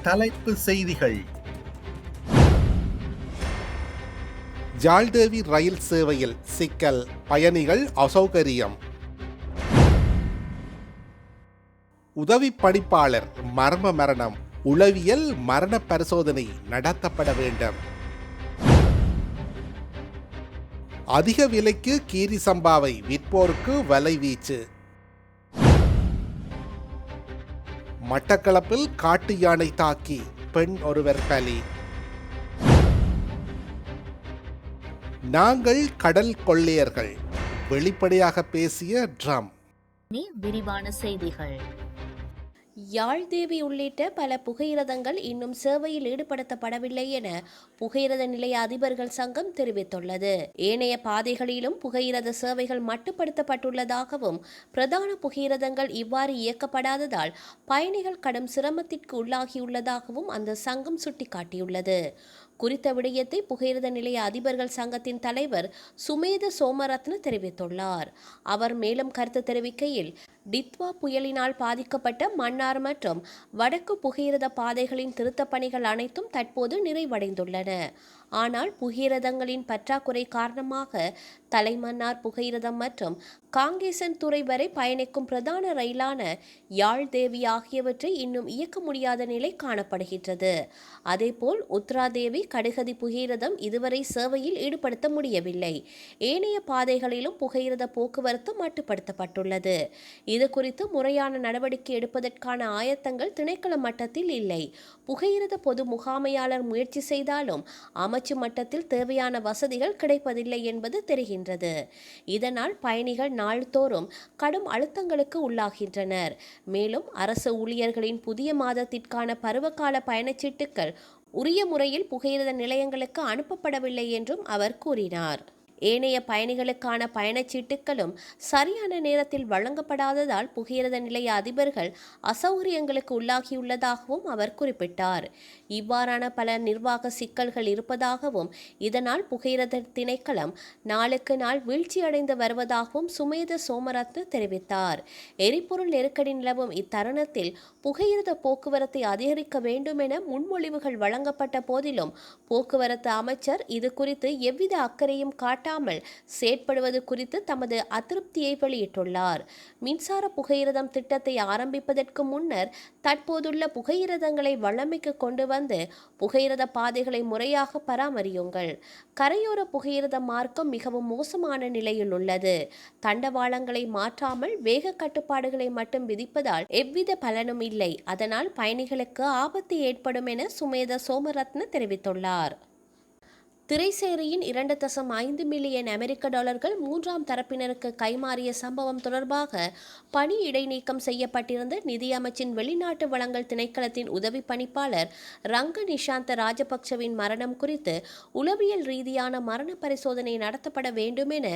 தலைப்பு செய்திகள். ஜாழ்தேவி ரயில் சேவையில் சிக்கல், பயணிகள் அசௌகரியம். உதவி பணிப்பாளர் மர்ம மரணம், உளவியல் மரண பரிசோதனை நடத்தப்பட வேண்டும். அதிக விலைக்கு கீரி சம்பாவை விற்போருக்கு வலைவீச்சு. மட்டக்களப்பில் காட்டு யானை தாக்கி பெண் ஒருவர் பலி. நாங்கள் கடல் கொள்ளையர்கள், வெளிப்படையாக பேசிய ட்ரம். விரிவான செய்திகள். யாழ்தேவி உள்ளிட்ட பல புகையிரதங்கள் இன்னும் சேவையில் ஈடுபடுத்தப்படவில்லை என புகையிரத நிலைய அதிபர்கள் சங்கம் தெரிவித்துள்ளது. ஏனைய பாதைகளிலும் புகையிரத சேவைகள் மட்டுப்படுத்தப்பட்டுள்ளதாகவும், பிரதான புகையிரதங்கள் இவ்வாறு இயக்கப்படாததால் பயணிகள் கடும் சிரமத்திற்கு உள்ளாகியுள்ளதாகவும் அந்த சங்கம் சுட்டிக்காட்டியுள்ளது. குறித்த விடயத்தை புகையிரத நிலைய அதிபர்கள் சங்கத்தின் தலைவர் சுமேத சோமரத்ன தெரிவித்துள்ளார். அவர் மேலும் கருத்து தெரிவிக்கையில், டித்வா புயலினால் பாதிக்கப்பட்ட மன்னார் மற்றும் வடக்கு புகையிரத பாதைகளின் திருத்தப் பணிகள் அனைத்தும் தற்போது நிறைவடைந்துள்ளன. ஆனால் புகையிரதங்களின் பற்றாக்குறை காரணமாக தலைமன்னார் புகையிரதம் மற்றும் காங்கேசன் துறை வரை பயணிக்கும் பிரதான ரயிலான யாழ்தேவி ஆகியவற்றை இன்னும் இயக்க முடியாத நிலை காணப்படுகின்றது. அதேபோல் உத்ராதேவி கடுகதி புகையிரதம் இதுவரை சேவையில் ஈடுபடுத்த முடியவில்லை. ஏனைய பாதைகளிலும் புகையிரத போக்குவரத்து மட்டுப்படுத்தப்பட்டுள்ளது. இது குறித்து முறையான நடவடிக்கை எடுப்பதற்கான ஆயத்தங்கள் திணைக்கள மட்டத்தில் இல்லை. புகையிரத பொது முகாமையாளர் முயற்சி செய்தாலும் அமைச்சு மட்டத்தில் தேவையான வசதிகள் கிடைப்பதில்லை என்பது தெரிகின்றது. இதனால் பயணிகள் நாள்தோறும் கடும் அழுத்தங்களுக்கு உள்ளாகின்றனர். மேலும் அரசு ஊழியர்களின் புதிய மாதத்திற்கான பருவகால பயணச்சீட்டுகள் உரிய முறையில் புகையிரத நிலையங்களுக்கு அனுப்பப்படவில்லை என்றும் அவர் கூறினார். ஏனைய பயணிகளுக்கான பயணச்சீட்டுகளும் சரியான நேரத்தில் வழங்கப்படாததால் புகையிரத நிலைய அதிபர்கள் அசௌகரியங்களுக்கு உள்ளாகியுள்ளதாகவும் அவர் குறிப்பிட்டார். இவ்வாறான பல நிர்வாக சிக்கல்கள் இருப்பதாகவும், இதனால் புகையிரத திணைக்களம் நாளுக்கு நாள் வீழ்ச்சியடைந்து வருவதாகவும் சுமேத சோமரத்ன தெரிவித்தார். எரிபொருள் நெருக்கடி நிலவும் இத்தருணத்தில் புகையிரத போக்குவரத்தை அதிகரிக்க வேண்டும் என முன்மொழிவுகள் வழங்கப்பட்ட போதிலும் போக்குவரத்து அமைச்சர் இது குறித்து எவ்வித அக்கறையும் செயற்படுவது குறித்து தமது அதிருப்தியை வெளியிட்டுள்ளார். மின்சார புகையிரதம் திட்டத்தை ஆரம்பிப்பதற்கு முன்னர் தற்போதுள்ள புகையிரதங்களை வழமைக்கு கொண்டு வந்து புகையிரத பாதைகளை முறையாக பராமரியுங்கள். கரையோர புகையிரத மார்க்கம் மிகவும் மோசமான நிலையில் உள்ளது. தண்டவாளங்களை மாற்றாமல் வேக கட்டுப்பாடுகளை மட்டும் விதிப்பதால் எவ்வித பலனும் இல்லை. அதனால் பயணிகளுக்கு ஆபத்து ஏற்படும் என சுமேத சோமரத்ன தெரிவித்துள்ளார். திரைசேரியின் 2.5 மில்லியன் அமெரிக்க டாலர்கள் மூன்றாம் தரப்பினருக்கு கைமாறிய சம்பவம் தொடர்பாக பணி இடைநீக்கம் செய்யப்பட்டிருந்த நிதியமைச்சின் வெளிநாட்டு வளங்கள் திணைக்களத்தின் உதவி பணிப்பாளர் ரங்க நிஷாந்த ராஜபக்சவின் மரணம் குறித்து உளவியல் ரீதியான மரண பரிசோதனை நடத்தப்பட வேண்டும் என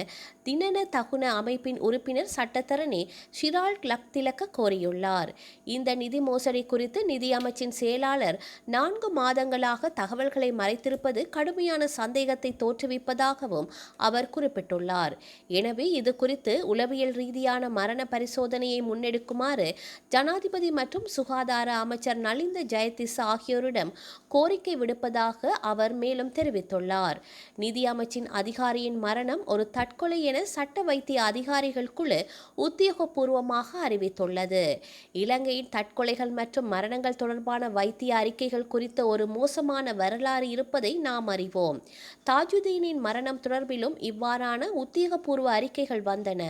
தினன தகுன அமைப்பின் உறுப்பினர் சட்டத்தரணி ஷிரால் லக்திலக்க கோரியுள்ளார். இந்த நிதி மோசடி குறித்து நிதியமைச்சின் செயலாளர் 4 மாதங்களாக தகவல்களை மறைத்திருப்பது கடுமையான சந்தேகத்தை தோற்றுவிப்பதாகவும் அவர் குறிப்பிட்டுள்ளார். எனவே இது குறித்து உளவியல் ரீதியான மரண பரிசோதனையை முன்னெடுக்குமாறு ஜனாதிபதி மற்றும் சுகாதார அமைச்சர் நலிந்த ஜெயதிஸ் ஆகியோரிடம் கோரிக்கை விடுப்பதாக அவர் மேலும் தெரிவித்துள்ளார். நிதி அமைச்சின் அதிகாரியின் மரணம் ஒரு தற்கொலை என சட்ட வைத்திய அதிகாரிகள் குழு உத்தியோகபூர்வமாக அறிவித்துள்ளது. இலங்கையின் தற்கொலைகள் மற்றும் மரணங்கள் தொடர்பான வைத்திய அறிக்கைகள் குறித்த ஒரு மோசமான வரலாறு இருப்பதை நாம் அறிவோம். தாஜுதீனின் மரணம் தொடர்பிலும் இவ்வாறான உத்தியோகபூர்வ அறிக்கைகள் வந்தன.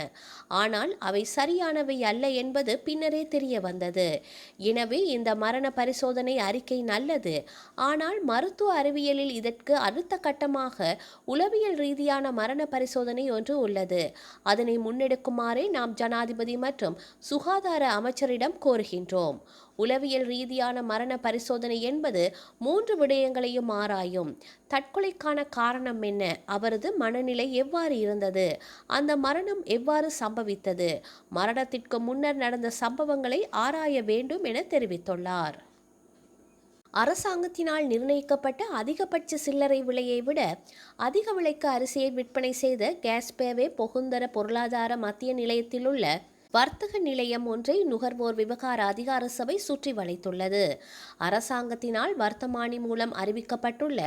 ஆனால் அவை சரியானவை அல்ல என்பது பின்னரே தெரிய வந்தது. எனவே இந்த மரண பரிசோதனை அறிக்கை நல்லது. ஆனால் மருத்துவ அறிவியலில் இதற்கு அடுத்த கட்டமாக உளவியல் ரீதியான மரண பரிசோதனை ஒன்று உள்ளது. அதனை முன்னெடுக்குமாறே நாம் ஜனாதிபதி மற்றும் சுகாதார அமைச்சரிடம் கோருகின்றோம். உளவியல் ரீதியான மரண பரிசோதனை என்பது 3 விடயங்களையும் ஆராயும். தற்கொலைக்கான காரணம் என்ன, அவரது மனநிலை எவ்வாறு இருந்தது, அந்த மரணம் எவ்வாறு சம்பவித்தது, மரணத்திற்கு முன்னர் நடந்த சம்பவங்களை ஆராய வேண்டும் என தெரிவித்துள்ளார். அரசாங்கத்தினால் நிர்ணயிக்கப்பட்ட அதிகபட்ச சில்லறை விலையை விட அதிக விலைக்கு அரிசியை விற்பனை செய்த கேஸ்பேவே பொகுந்தர பொருளாதார மத்திய நிலையத்தில் உள்ள வர்த்தக நிலையம் ஒன்றை நுகர்வோர் விவகார அதிகார சபை சுற்றி வளைத்துள்ளது. அரசாங்கத்தினால் வர்த்தமானி மூலம் அறிவிக்கப்பட்டுள்ள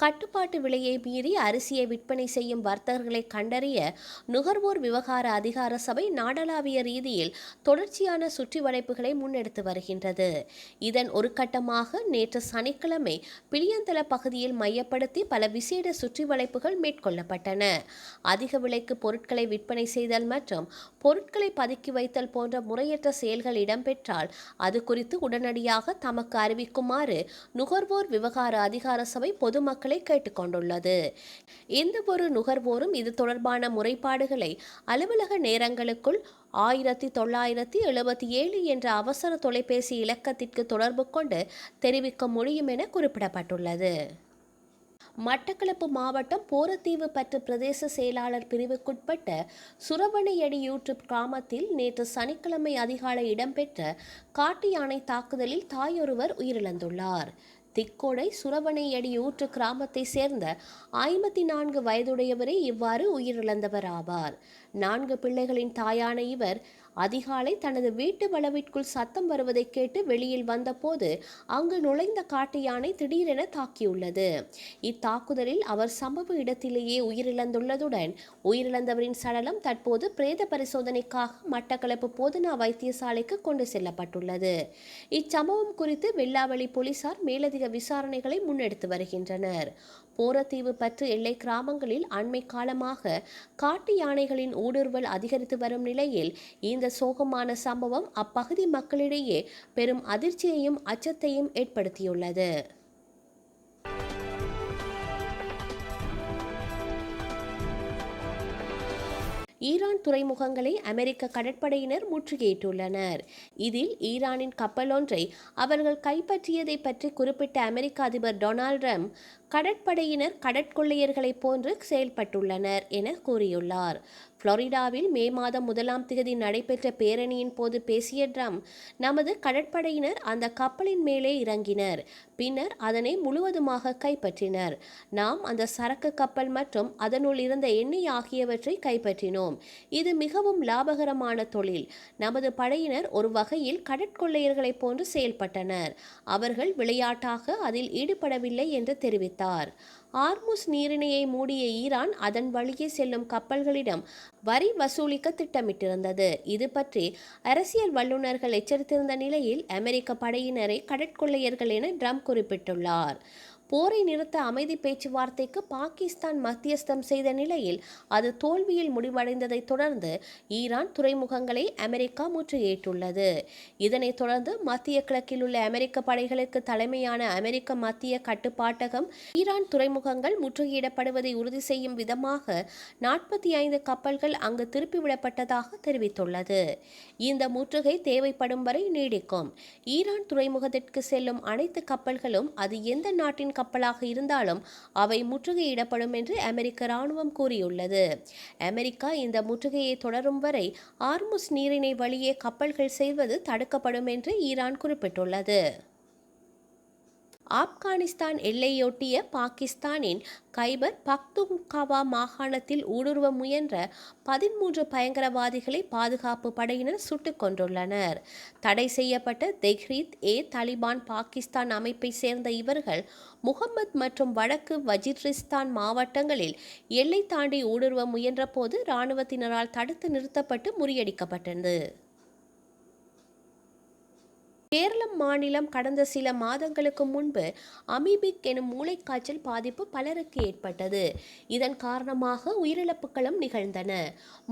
கட்டுப்பாட்டு விலையை மீறி அரிசியை விற்பனை செய்யும் வர்த்தகர்களை கண்டறிய நுகர்வோர் விவகார அதிகார சபை நாடளாவிய ரீதியில் தொடர்ச்சியான சுற்றி வளைப்புகளை முன்னெடுத்து வருகின்றது. இதன் ஒரு கட்டமாக நேற்று சனிக்கிழமை பிளியந்தல பகுதியில் மையப்படுத்தி பல விசேட சுற்றி வளைப்புகள் மேற்கொள்ளப்பட்டன. அதிக விலைக்கு பொருட்களை விற்பனை செய்தல் மற்றும் பொருட்களை பதுக்கி வைத்தல் போன்ற முறையற்ற செயல்கள் இடம்பெற்றால் அது குறித்து உடனடியாக தமக்கு அறிவிக்குமாறு நுகர்வோர் விவகார அதிகார சபை பொதுமக்களை கேட்டுக்கொண்டுள்ளது. எந்தவொரு நுகர்வோரும் இது தொடர்பான முறைப்பாடுகளை அலுவலக நேரங்களுக்குள் 1977 என்ற அவசர தொலைபேசி இலக்கத்திற்கு தொடர்பு கொண்டு தெரிவிக்க முடியும் என குறிப்பிடப்பட்டுள்ளது. மட்டக்களப்பு மாவட்டம் போரத்தீவு பற்று பிரதேச செயலாளர் பிரிவுக்குட்பட்ட சுரவணையடியூற்று கிராமத்தில் நேற்று சனிக்கிழமை அதிகாலை இடம்பெற்ற காட்டு யானை தாக்குதலில் தாயொருவர் உயிரிழந்துள்ளார். திக்கோடை சுரவணையடியூற்று கிராமத்தை சேர்ந்த 54 வயதுடையவரே இவ்வாறு உயிரிழந்தவர் ஆவார். 4 பிள்ளைகளின் தாயான இவர் அதிகாலை தனது வீட்டு வளவிற்குள் சத்தம் வருவதை கேட்டு வெளியில் வந்தபோது அங்கு நுழைந்த காட்டு யானை திடீரென தாக்கியுள்ளது. இத்தாக்குதலில் அவர் சம்பவ இடத்திலேயே உயிரிழந்துள்ளதுடன் உயிரிழந்தவரின் சடலம் தற்போது பிரேத பரிசோதனைக்காக மட்டக்களப்பு போதனா வைத்தியசாலைக்கு கொண்டு செல்லப்பட்டுள்ளது. இச்சம்பவம் குறித்து வெள்ளாவளி போலீசார் மேலதிக விசாரணைகளை முன்னெடுத்து வருகின்றனர். போரத்தீவு பற்று எல்லை கிராமங்களில் அண்மை காலமாக காட்டு யானைகளின் ஊடுருவல் அதிகரித்து வரும் நிலையில் இந்த சோகமான சம்பவம் அப்பகுதி மக்களிடையே பெரும் அதிர்ச்சியையும் அச்சத்தையும் ஏற்படுத்தியுள்ளது. ஈரான் துறைமுகங்களை அமெரிக்க கடற்படையினர் முற்றுகையிட்டுள்ளனர். இதில் ஈரானின் கப்பல் ஒன்றை அவர்கள் கைப்பற்றியதை பற்றி குறிப்பிட்ட அமெரிக்க அதிபர் டொனால்ட் ட்ரம்ப் கடற்படையினர் கடற்கொள்ளையர்களைப் போன்று செயல்பட்டுள்ளனர் என கூறியுள்ளார். புளோரிடாவில் மே மாதம் 1ஆம் தேதி நடைபெற்ற பேரணியின் போது பேசிய ட்ரம்ப், நமது கடற்படையினர் அந்த கப்பலின் மேலே இறங்கினர், பின்னர் அதனை முழுவதுமாக கைப்பற்றினர். நாம் அந்த சரக்கு கப்பல் மற்றும் அதனுள் இருந்த எண்ணெய் ஆகியவற்றை கைப்பற்றினோம். இது மிகவும் லாபகரமான தொழில். நமது படையினர் ஒரு வகையில் கடற்கொள்ளையர்களைப் போன்று செயல்பட்டனர். அவர்கள் விளையாட்டாக அதில் ஈடுபடவில்லை என்று தெரிவித்தார். ஆர்முஸ் நீரிணையை மூடிய ஈரான் அதன் வழியே செல்லும் கப்பல்களிடம் வரி வசூலிக்க திட்டமிட்டிருந்தது. இது பற்றி அரசியல் வல்லுநர்கள் எச்சரித்திருந்த நிலையில் அமெரிக்க படையினரை கடற்கொள்ளையர்கள் என ட்ரம்ப் குறிப்பிட்டுள்ளார். போரை நிறுத்த அமைதி பேச்சுவார்த்தைக்கு பாகிஸ்தான் மத்தியஸ்தம் செய்த நிலையில் அது தோல்வியில் முடிவடைந்ததை தொடர்ந்து ஈரான் துறைமுகங்களை அமெரிக்கா முற்றுகையிட்டுள்ளது. இதனைத் தொடர்ந்து மத்திய கிழக்கில் உள்ள அமெரிக்க படைகளுக்கு தலைமையான அமெரிக்க மத்திய கட்டுப்பாட்டகம் ஈரான் துறைமுகங்கள் முற்றுகையிடப்படுவதை உறுதி செய்யும் விதமாக 45 கப்பல்கள் அங்கு திருப்பிவிடப்பட்டதாக தெரிவித்துள்ளது. இந்த முற்றுகை தேவைப்படும் வரை நீடிக்கும். ஈரான் துறைமுகத்திற்கு செல்லும் அனைத்து கப்பல்களும் அது எந்த நாட்டின் கப்பலாக இருந்தாலும் அவை முற்றுகையிடப்படும் என்று அமெரிக்க இராணுவம் கூறியுள்ளது. அமெரிக்கா இந்த முற்றுகையை தொடரும் வரை ஆர்முஸ் நீரிணை வழியே கப்பல்கள் செல்வது தடுக்கப்படும் என்று ஈரான் குறிப்பிட்டுள்ளது. ஆப்கானிஸ்தான் எல்லையொட்டிய பாகிஸ்தானின் கைபர் பக்துன்கவா மாகாணத்தில் ஊடுருவ முயன்ற 13 பயங்கரவாதிகளை பாதுகாப்பு படையினர் சுட்டுக் கொண்டுள்ளனர். தடை செய்யப்பட்ட தெஹ்ரீக்-ஏ-தலிபான் பாகிஸ்தான் அமைப்பை சேர்ந்த இவர்கள் முகம்மது மற்றும் வடக்கு வஜிரிஸ்தான் மாவட்டங்களில் எல்லை தாண்டி ஊடுருவ முயன்ற போது இராணுவத்தினரால் தடுத்து நிறுத்தப்பட்டு முறியடிக்கப்பட்டது. கேரளம் மாநிலம் கடந்த சில மாதங்களுக்கு முன்பு அமீபிக் எனும் மூளைக்காய்ச்சல் பாதிப்பு பலருக்கு ஏற்பட்டது. இதன் காரணமாக உயிரிழப்புகளும் நிகழ்ந்தன.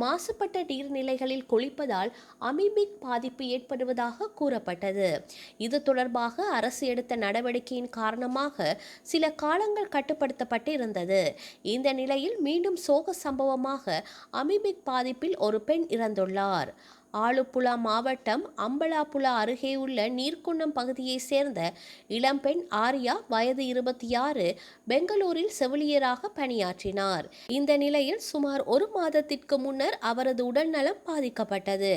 மாசுபட்ட நீர்நிலைகளில் குளிப்பதால் அமீபிக் பாதிப்பு ஏற்படுவதாக கூறப்பட்டது. இது தொடர்பாக அரசு எடுத்த நடவடிக்கையின் காரணமாக சில காலங்கள் கட்டுப்படுத்தப்பட்டு இருந்தது. இந்த நிலையில் மீண்டும் சோக சம்பவமாக அமீபிக் பாதிப்பில் ஒரு பெண் இறந்துள்ளார். ஆலுப்புழா மாவட்டம் அம்பலாப்புழா அருகே உள்ள நீர்க்குன்னம் பகுதியை சேர்ந்த இளம்பெண் ஆர்யா வயது 26 பெங்களூரில் செவிலியராக பணியாற்றினார். இந்த நிலையில் சுமார் 1 மாதத்திற்கு முன்னர் அவரது உடல்நலம் பாதிக்கப்பட்டது.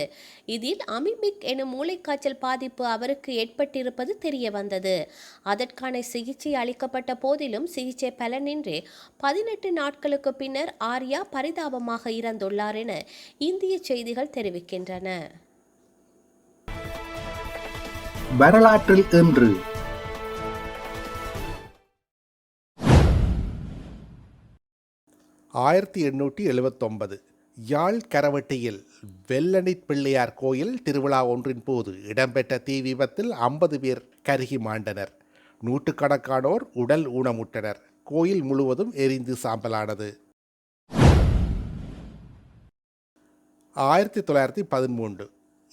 இதில் அமீபிக் எனும் மூளைக்காய்ச்சல் பாதிப்பு அவருக்கு ஏற்பட்டிருப்பது தெரிய வந்தது. அதற்கான சிகிச்சை அளிக்கப்பட்ட போதிலும் சிகிச்சை பலனின்றி 18 நாட்களுக்கு பின்னர் ஆர்யா பரிதாபமாக இறந்துள்ளார் என இந்திய செய்திகள் தெரிவிக்கின்றன. வரலாற்றில் இன்று 1879 யாழ் கரவட்டியில் வெள்ளனிட் பிள்ளையார் கோயில் திருவிழா ஒன்றின் போது இடம்பெற்ற தீ விபத்தில் 50 பேர் கருகி மாண்டனர். நூற்றுக்கணக்கானோர் உடல் ஊனமுற்றனர். கோயில் முழுவதும் எரிந்து சாம்பலானது. 1913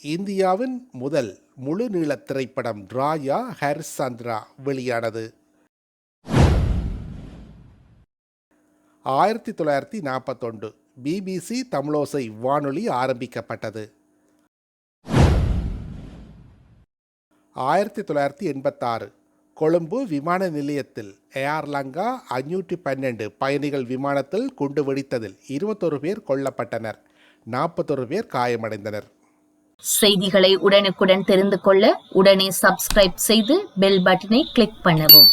இந்தியாவின் முதல் முழு நீள திரைப்படம் ராஜா ஹரிச்சந்திரா வெளியானது. 1941 பிபிசி தமிழோசை வானொலி ஆரம்பிக்கப்பட்டது. 1986 கொழும்பு விமான நிலையத்தில் ஏர் லங்கா 512 பயணிகள் விமானத்தில் குண்டு வெடித்ததில் 21 பேர் கொல்லப்பட்டனர். 41 பேர் காயமடைந்தனர். செய்திகளை உடனுக்குடன் தெரிந்து கொள்ள உடனே சப்ஸ்கிரைப் செய்து பெல் பட்டனை கிளிக் பண்ணவும்.